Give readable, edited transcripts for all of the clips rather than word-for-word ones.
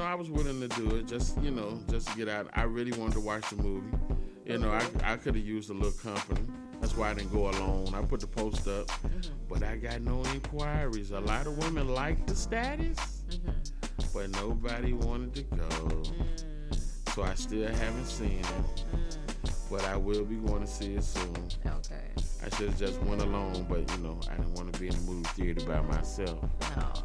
I was willing to do it just to get out. I really wanted to watch the movie. I could have used a little company. That's why I didn't go alone. I put the post up, but I got no inquiries. A lot of women liked the status, but nobody wanted to go. So I still haven't seen it, but I will be going to see it soon. Okay. I should have just went alone, but I didn't want to be in the movie theater by myself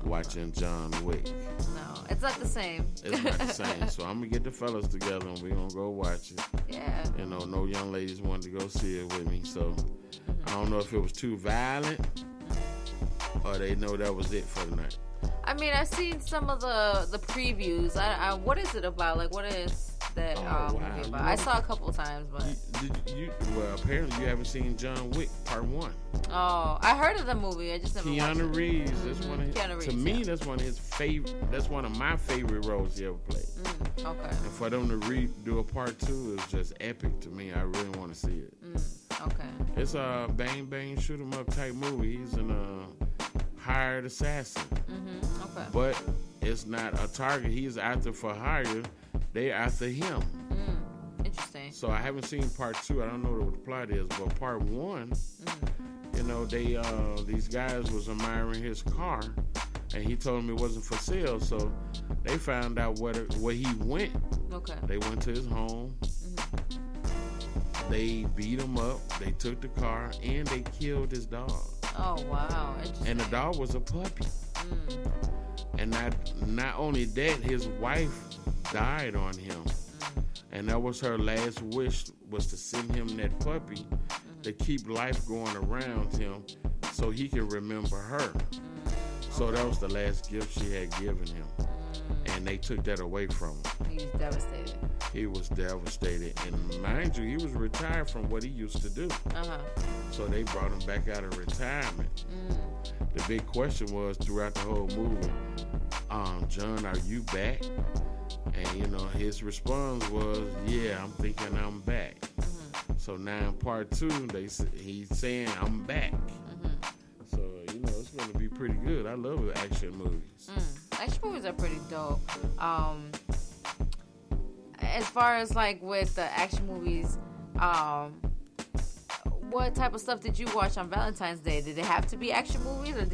watching John Wick. No, it's not the same. It's not the same. So I'm gonna get the fellas together and we're gonna go watch it. Yeah. No young ladies wanted to go see it with me, so I don't know if it was too violent or they know that was it for the night. I mean, I've seen some of the previews. What is it about? Like, what is that movie about? I saw a couple times, but well, apparently you haven't seen John Wick Part 1. Oh, I heard of the movie. I just never watched it. Keanu Reeves. That's one of his, to me, that's one of his favorite. That's one of my favorite roles he ever played. Okay. And for them to do a Part 2 is just epic to me. I really want to see it. Okay. It's a bang bang shoot 'em up type movie. He's a hired assassin. Okay. But it's not a target. He's after for hire. They after him. Interesting. So I haven't seen Part 2. I don't know what the plot is, but Part 1, these guys was admiring his car, and he told them it wasn't for sale. So they found out where he went. Okay. They went to his home. They beat him up. They took the car, and they killed his dog. Oh wow! And the dog was a puppy. And not only that, his wife died on him. And that was her last wish, was to send him that puppy to keep life going around him so he could remember her. So that was the last gift she had given him. And they took that away from him. He was devastated. He was devastated. And mind you, he was retired from what he used to do. So they brought him back out of retirement. The big question was throughout the whole movie, John, are you back? And his response was, yeah, I'm thinking I'm back. So now in Part 2, he's saying I'm back. So it's going to be pretty good. I love action movies. Action movies are pretty dope. As far as like with the action movies, what type of stuff did you watch on Valentine's Day? Did it have to be action movies, or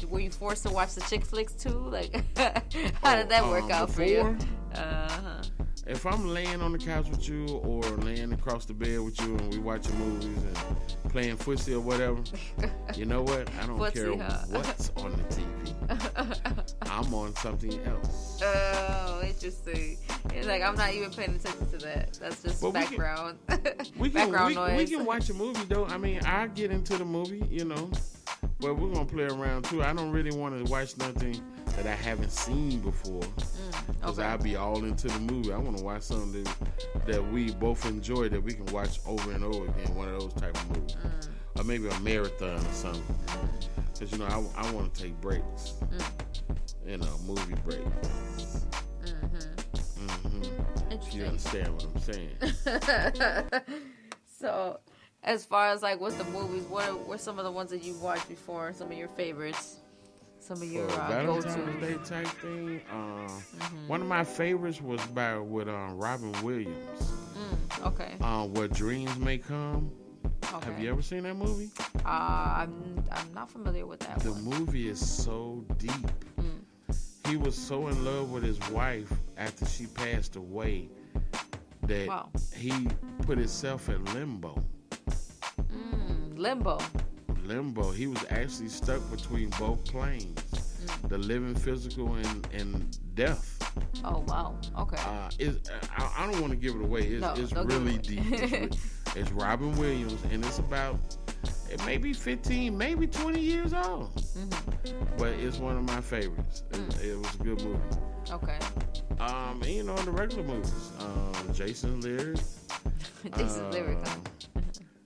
were you forced to watch the chick flicks too? Like, how did that work out for you? If I'm laying on the couch with you or laying across the bed with you and we watching movies and playing footsie or whatever, you know what? I don't care what's on the TV. I'm on something else. Oh, interesting. It's like I'm not even paying attention to that. That's just background. Background noise. We can watch a movie though. I mean, I get into the movie, but we're gonna play around too. I don't really want to watch nothing that I haven't seen before, because I'll be all into the movie. I want to watch something that we both enjoy, that we can watch over and over again. One of those type of movies, or maybe a marathon or something. Because I want to take breaks. Movie breaks. If you understand what I'm saying. So, as far as like with the movies, what were some of the ones that you've watched before? Some of your favorites? Some of your Valentine's Day type thing. One of my favorites was with Robin Williams. Okay. Where Dreams May Come. Okay. Have you ever seen that movie? I'm not familiar with that one. The movie is so deep. He was so in love with his wife after she passed away that he put himself in limbo. Limbo. He was actually stuck between both planes, the living physical and death. Oh wow! Okay. I don't want to give it away. It's really deep. It's Robin Williams, and it's about, it may be 15, maybe 20 years old, but it's one of my favorites. It was a good movie. Okay. And the regular movies, Jason Leary. Jason Leary.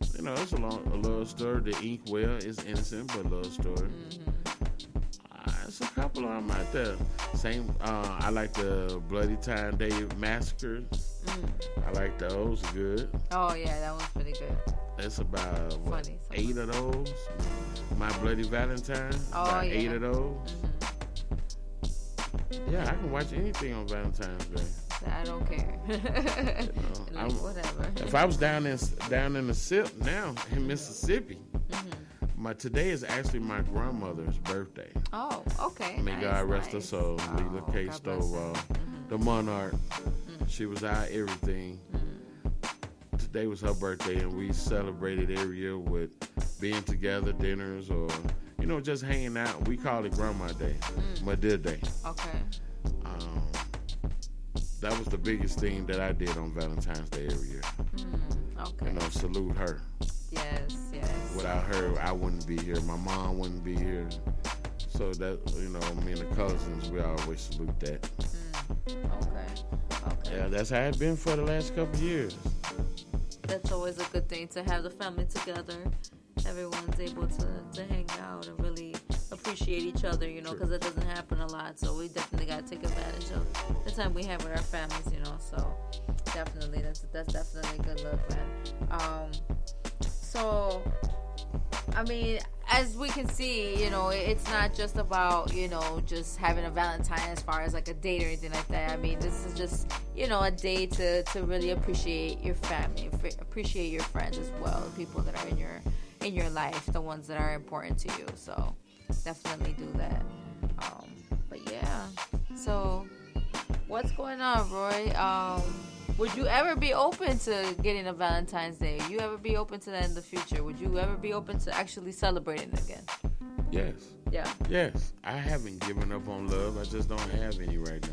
It's a love story. The Inkwell is innocent, but love story. There's a couple of them out there. I like the Bloody Time Day Massacre. I like those. Good. Oh yeah, that one's pretty good. It's about 8 of those. My Bloody Valentine. Oh, 8 of those. Yeah, I can watch anything on Valentine's Day. I don't care. Whatever. If I was down in the SIP now in Mississippi, today is actually my grandmother's birthday. Oh, okay. May God rest her soul. Leela K. Stovall, the monarch. She was our everything. Today was her birthday, and we celebrated every year with being together, dinners, or just hanging out. We call it Grandma Day, Mother Day. Okay. That was the biggest thing that I did on Valentine's Day every year. Okay. Salute her. Yes. Without her, I wouldn't be here. My mom wouldn't be here. So that, me and the cousins, we always salute that. Okay. Yeah, that's how it's been for the last couple of years. That's always a good thing to have the family together. Everyone's able to hang out and really appreciate each other, because it doesn't happen a lot. So we definitely got to take advantage of the time we have with our families, So definitely, that's definitely a good look, man. So, I mean, as we can see, it's not just about, just having a Valentine as far as like a date or anything like that. I mean, this is just, a day to really appreciate your family, appreciate your friends as well, the people that are in your life, the ones that are important to you. So definitely do that. But yeah, so what's going on, Roy? Would you ever be open to getting a Valentine's Day? Would you ever be open to that in the future? Would you ever be open to actually celebrating it again? Yes. Yeah. Yes. I haven't given up on love. I just don't have any right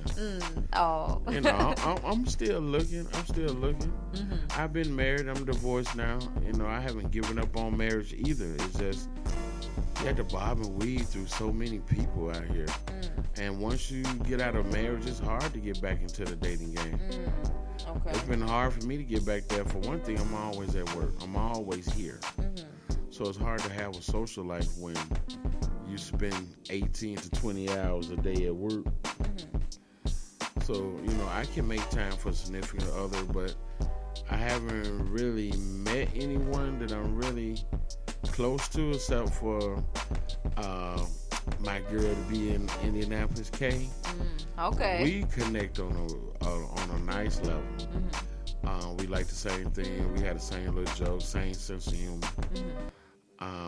Oh. now. I'm still looking. I've been married. I'm divorced now. I haven't given up on marriage either. It's just you have to bob and weave through so many people out here. And once you get out of marriage, it's hard to get back into the dating game. Okay. It's been hard for me to get back there. For one thing, I'm always at work. I'm always here. So it's hard to have a social life when you spend 18 to 20 hours a day at work. So, I can make time for a significant other, but I haven't really met anyone that I'm really close to except for my girl to be in Indianapolis, K. Okay. We connect on a nice level. We like the same thing. We had the same little jokes, same sense of humor.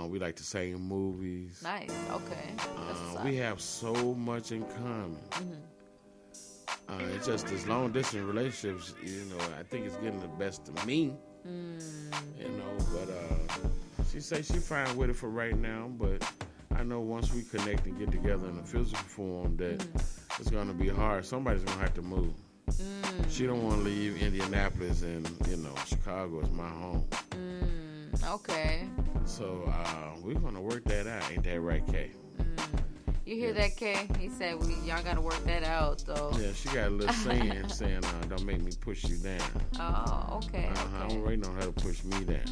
We like the same movies. Nice. Okay. We have so much in common. It's just this long distance relationships. I think it's getting the best of me. But she say she fine with it for right now. But I know once we connect and get together in a physical form, that it's gonna be hard. Somebody's gonna have to move. She don't want to leave Indianapolis, and Chicago is my home. Okay. So we're gonna work that out. Ain't that right, Kay? You hear that, Kay? He said y'all gotta work that out, though. Yeah, she got a little saying don't make me push you down. Oh, okay. I'm waiting on her to push me down.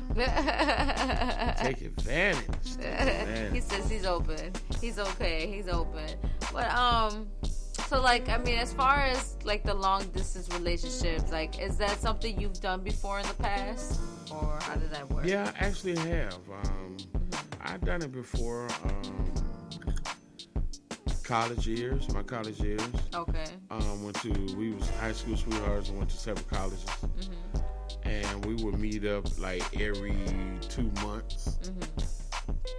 Take advantage. He says he's open. He's okay. He's open. But so as far as the long distance relationships, is that something you've done before in the past, or how did that work? Yeah, I actually have. I've done it before. My college years. Okay. We was high school sweethearts and went to several colleges. And we would meet up every 2 months.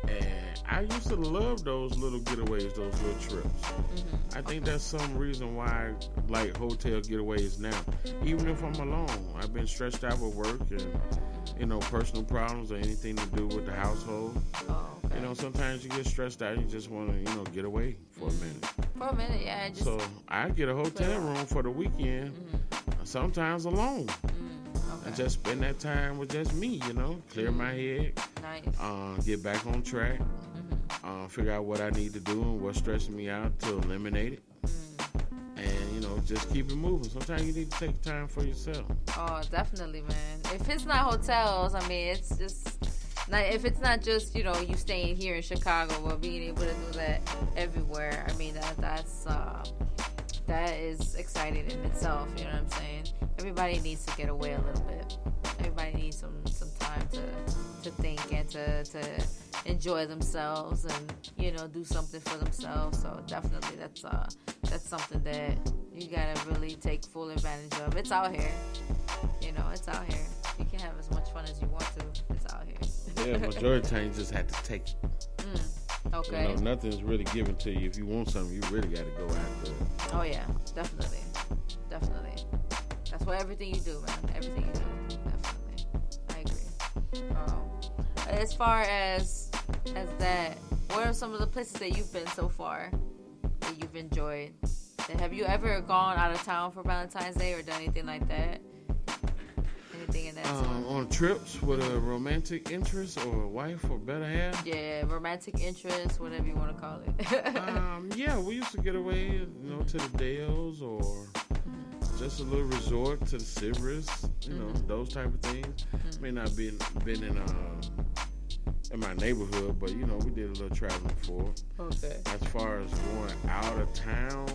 And I used to love those little getaways, those little trips. I think that's some reason why I like hotel getaways now. Even if I'm alone, I've been stressed out with work and personal problems or anything to do with the household. Oh, okay. Sometimes you get stressed out and you just want to, get away for a minute. For a minute, yeah. So I get a hotel room for the weekend, sometimes alone. Okay. And just spend that time with just me, clear my head. Nice. Get back on track. Figure out what I need to do and what's stressing me out to eliminate it. And, just keep it moving. Sometimes you need to take time for yourself. Oh, definitely, man. If it's not hotels, it's just... if it's not just, you staying here in Chicago, but being able to do that everywhere, that is exciting in itself, you know what I'm saying? Everybody needs to get away a little bit. Everybody needs some time to think and to enjoy themselves and, do something for themselves. So definitely that's something that you gotta really take full advantage of. It's out here. It's out here. You can have as much fun as you want to. It's out here. Yeah, majority of the time you just have to take it. Okay. Nothing's really given to you. If you want something, you really got to go after it. Oh yeah, definitely. That's what everything you do, man. Everything you do, definitely. I agree. As far as that, what are some of the places that you've been so far that you've enjoyed? Have you ever gone out of town for Valentine's Day or done anything like that? Anything in that sort? On trips with a romantic interest or a wife or better half? Yeah, romantic interest, whatever you want to call it. Yeah, we used to get away, to the Dales or just a little resort to the Silvers, those type of things. May not been in my neighborhood, but we did a little traveling for. Okay. As far as going out of town,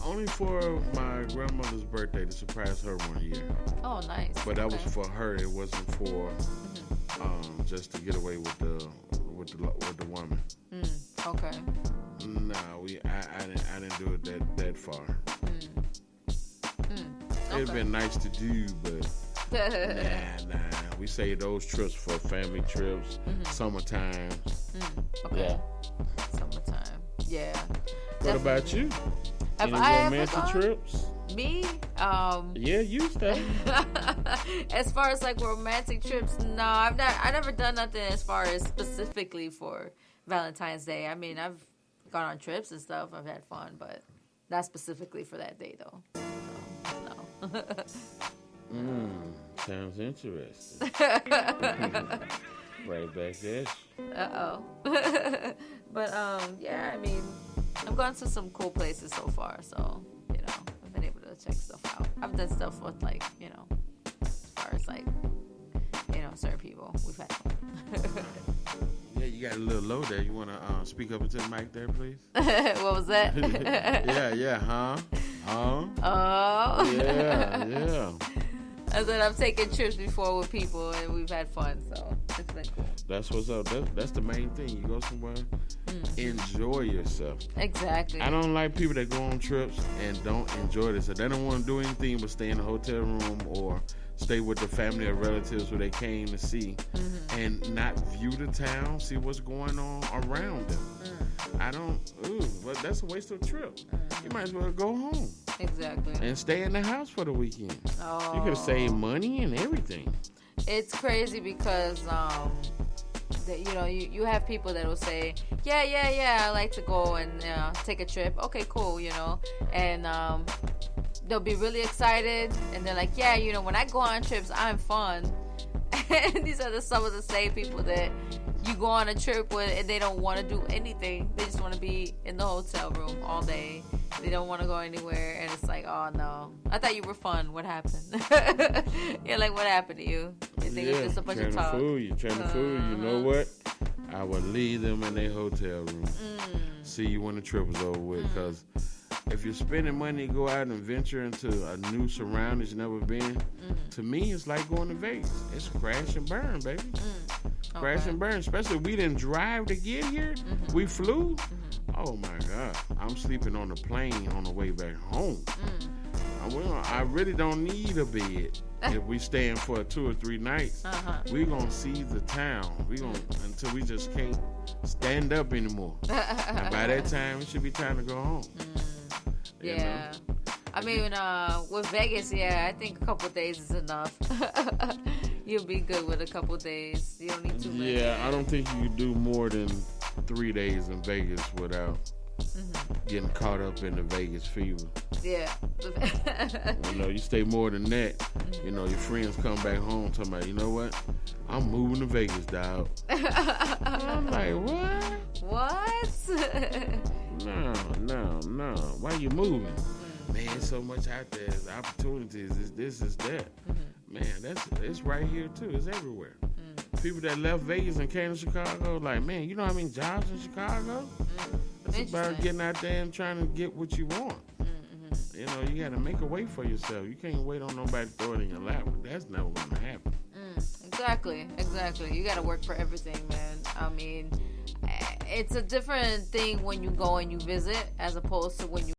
only for my grandmother's birthday to surprise her one year. Oh, nice. But that was for her. It wasn't for just to get away with the woman. Okay. No, I didn't do it that far. It'd been nice to do, but nah. We say those trips for family trips, summertime. Okay. Yeah. Summertime. Yeah. What about you? Have Any I romantic ever trips? Me? Yeah, you stuff. As far as like romantic trips, no, I never done nothing as far as specifically for Valentine's Day. I mean, I've gone on trips and stuff. I've had fun, but not specifically for that day though. So, no. Sounds interesting. Right back there. But yeah, I mean, I've gone to some cool places so far, so I've been able to check stuff out. I've done stuff with like as far as like certain people. We've had fun. Yeah, you got a little low there. You want to speak up into the mic there, please? What was that? Yeah, Oh. Yeah. I said I've taken trips before with people and we've had fun, so it's been cool. That's what's up. That's the main thing. You go somewhere, enjoy yourself. Exactly. I don't like people that go on trips and don't enjoy this. So they don't want to do anything but stay in a hotel room or stay with the family or relatives who they came to see and not view the town, see what's going on around them. But that's a waste of a trip. You might as well go home. Exactly. And stay in the house for the weekend. Oh. You could have saved money and everything. It's crazy because you have people that will say, yeah, I like to go and take a trip. Okay, cool, and they'll be really excited and they're like, yeah, when I go on trips, I'm fun. And these are some of the same people that you go on a trip with and they don't want to do anything. They just want to be in the hotel room all day. They don't want to go anywhere, and it's like, oh no, I thought you were fun. What happened? You're like, what happened to you? You think it's just a bunch of talk? You're trying to fool. You know what? I would leave them in their hotel room. See you when the trip is over with, because if you're spending money to go out and venture into a new surroundings you've never been, to me, it's like going to Vegas. It's crash and burn, baby. Crash and burn. Especially if we didn't drive to get here. We flew. Oh my God. I'm sleeping on the plane on the way back home. I really don't need a bed. If we staying for 2 or 3 nights, we're going to see the town. Until we just can't stand up anymore. And by that time, it should be time to go home. Yeah. I mean, with Vegas, I think a couple of days is enough. You'll be good with a couple of days. You don't need too many. Yeah, I don't think you do more than 3 days in Vegas without getting caught up in the Vegas fever. Yeah. You stay more than that. Your friends come back home talking about, you know what? I'm moving to Vegas, dog. I'm like, what? What? No. Why you moving? Man, so much out there. There's opportunities. It's this, it's that. Man, it's right here too. It's everywhere. People that left Vegas and came to Chicago, like, man, you know how many jobs in Chicago? It's about getting out there and trying to get what you want. You got to make a way for yourself. You can't wait on nobody to throw it in your lap. That's never going to happen. Exactly. You got to work for everything, man. I mean, it's a different thing when you go and you visit as opposed to when you